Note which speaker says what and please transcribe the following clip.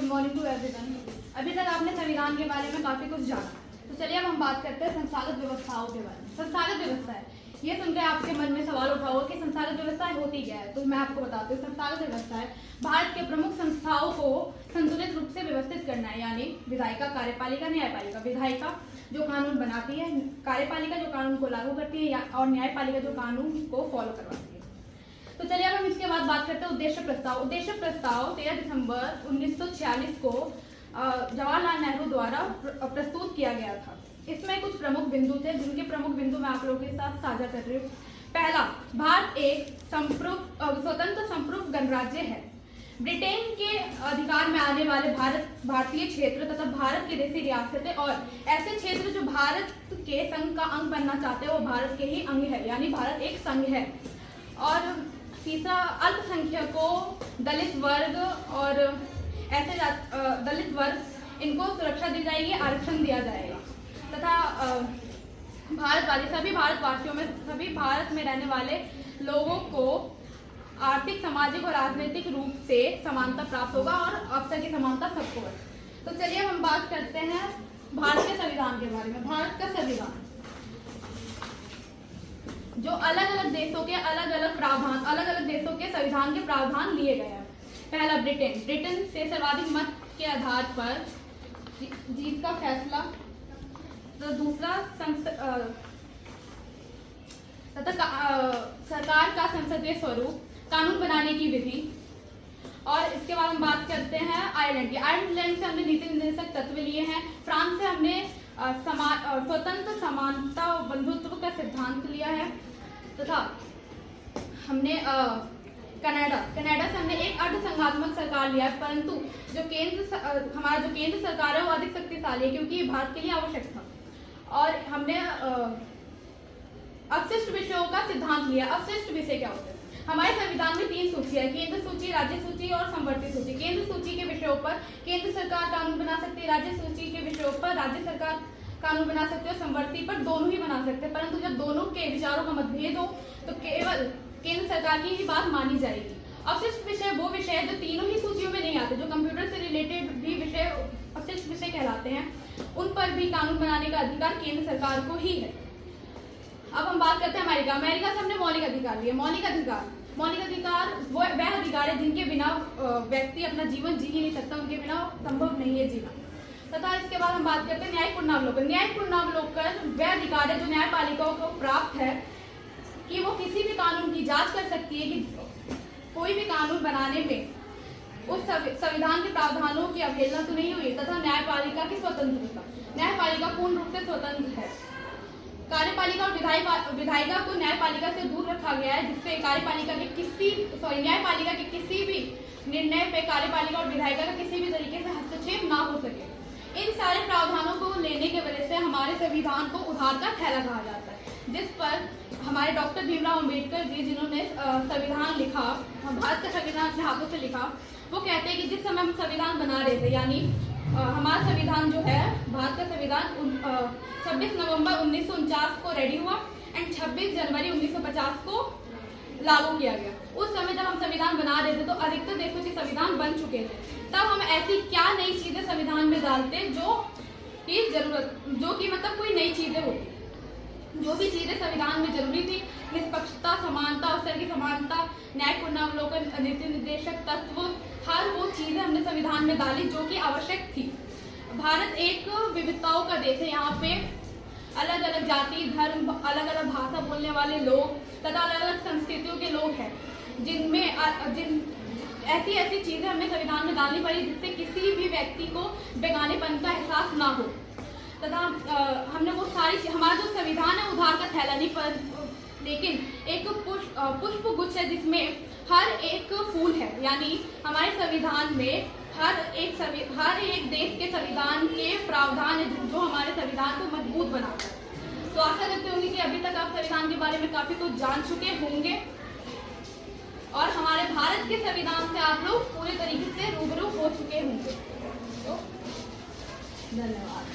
Speaker 1: Good morning to everyone. अभी तक आपने संविधान के बारे में काफी कुछ जाना, तो चलिए अब हम बात करते हैं संस्थागत व्यवस्थाओं के बारे में। संस्थागत व्यवस्था है, ये सुनकर आपके मन में सवाल उठा होगा कि संस्थागत व्यवस्थाएं होती क्या है। तो मैं आपको बताती हूँ। संस्थागत व्यवस्था है भारत के प्रमुख संस्थाओं को संतुलित रूप से व्यवस्थित करना है, यानी विधायिका, कार्यपालिका, न्यायपालिका। विधायिका जो कानून बनाती है, कार्यपालिका जो कानून को लागू करती है, और न्यायपालिका जो कानून को फॉलो करवाती है। तो चलिए अब हम इसके बाद बात करते हैं उद्देश्य प्रस्ताव। उद्देश्य प्रस्ताव 13 दिसंबर 1946 को जवाहरलाल नेहरू द्वारा प्रस्तुत किया गया था। इसमें कुछ प्रमुख बिंदु थे, जिनके प्रमुख बिंदु मैं आप लोगों के साथ साझा कर रही हूँ। पहला, भारत एक स्वतंत्र संप्रभु गणराज्य है। ब्रिटेन के अधिकार में आने वाले भारतीय क्षेत्र तथा भारत की देशी रियासतें और ऐसे क्षेत्र जो भारत के संघ का अंग बनना चाहते हैं, वो भारत के ही अंग है, यानी भारत एक संघ है। और तीसरा, अल्पसंख्यकों, दलित वर्ग और ऐसे दलित वर्ग, इनको सुरक्षा दी जाएगी, आरक्षण दिया जाएगा तथा भारतवासी सभी भारतवासियों में, सभी भारत में रहने वाले लोगों को आर्थिक, सामाजिक और राजनीतिक रूप से समानता प्राप्त होगा और अवसर की समानता सबको है। तो चलिए हम बात करते हैं भारत के संविधान के बारे में। भारत का संविधान जो अलग अलग देशों के अलग अलग देशों के संविधान के प्रावधान लिए गए हैं। पहला, ब्रिटेन से सर्वाधिक मत के आधार पर जीत का फैसला। तो दूसरा, सरकार का संसदीय स्वरूप, कानून बनाने की विधि। और इसके बाद हम बात करते हैं आयरलैंड की। आयरलैंड से हमने नीति निर्देशक तत्व लिए हैं। फ्रांस से हमने स्वतंत्र, समानता और बंधुत्व का सिद्धांत लिया है तथा हमने कनाडा से हमने एक अर्धसंघात्मक सरकार लिया है, परंतु हमारा जो केंद्र सरकार है वो अधिक शक्तिशाली है, क्योंकि ये भारत के लिए आवश्यक था। और हमने अवशिष्ट विषयों का सिद्धांत लिया। अवशिष्ट विषय क्या होते हैं? हमारे संविधान में 3 सूचियां, केंद्र सूची, राज्य सूची और संवर्ती सूची। केंद्र सूची के विषयों पर केंद्र सरकार कानून बना सकती है, राज्य सूची के विषयों पर राज्य सरकार कानून बना सकते हो, संवर्ती पर दोनों ही बना सकते हैं। परंतु जब दोनों के विचारों का मतभेद हो तो केवल केंद्र सरकार की ही बात मानी जाएगी। अवशिष्ट विषय वो विषय है जो तीनों ही सूचियों में नहीं आते, जो कंप्यूटर से रिलेटेड भी विषय अवशिष्ट विषय कहलाते हैं, उन पर भी कानून बनाने का अधिकार केंद्र सरकार को ही है। अब हम बात करते हैं अमेरिका से हमने मौलिक अधिकार लिए। मौलिक अधिकार वो वह अधिकार है जिनके बिना व्यक्ति अपना जीवन जी ही नहीं सकता, उनके बिना संभव नहीं है जीना। तथा इसके बाद हम बात करते हैं न्यायिक पुनरावलोकन। न्यायिक पुनरावलोकन वह अधिकार है जो न्यायपालिकाओं को प्राप्त है कि वो किसी भी कानून की जांच कर सकती है कि कोई भी कानून बनाने में उस संविधान के प्रावधानों की अवहेलना तो नहीं हुई, तथा न्यायपालिका की स्वतंत्रता। न्यायपालिका पूर्ण रूप से स्वतंत्र है। कार्यपालिका और विधायिका को न्यायपालिका से दूर रखा गया है, जिससे न्यायपालिका के किसी भी निर्णय पे कार्यपालिका और विधायिका का किसी भी तरीके से हस्तक्षेप ना हो सके। इन सारे प्रावधानों को लेने की वजह से हमारे संविधान को उधार का थैला कहा जाता है, जिस पर हमारे डॉक्टर भीमराव अम्बेडकर जी, जिन्होंने संविधान लिखा, भारत का संविधान अपने हाथों से लिखा, वो कहते हैं कि जिस समय हम संविधान बना रहे थे, यानी हमारा संविधान जो है, भारत का संविधान 26 नवंबर 1949 को रेडी हुआ एंड 26 जनवरी 1950 को लागू किया गया। उस समय जब हम संविधान बना रहे थे तो अधिकतर देशों के संविधान बन चुके थे। तब हम ऐसी क्या नई चीजें संविधान में डालते जो कि मतलब कोई नई चीजें होती, जो भी चीजें संविधान में जरूरी थी, निष्पक्षता, समानता, अवसर की समानता, न्याय पुनरावलोकन, नीति निर्देशक तत्व, हर वो चीजें हमने संविधान में डाली जो कि आवश्यक थी। भारत एक विविधताओं का देश है। यहाँ पे अलग अलग जाति, धर्म, अलग अलग भाषा बोलने वाले लोग तथा अलग अलग संस्कृतियों के लोग हैं, ऐसी चीजें हमने संविधान में डालनी पड़ी जिससे किसी भी व्यक्ति को बेगानेपन का एहसास ना हो। तथा हमने वो सारी, हमारा जो संविधान है उधार का थैला नहीं, पर लेकिन एक पुष्प गुच्छ है जिसमें हर एक फूल है, यानी हमारे संविधान में हर एक देश के संविधान के प्रावधान है जो हमारे संविधान को मजबूत बनाता है। तो आशा करते होंगे कि अभी तक आप संविधान के बारे में काफी कुछ जान चुके होंगे और हमारे भारत के संविधान से आप लोग पूरे तरीके से रूबरू हो चुके होंगे। तो धन्यवाद।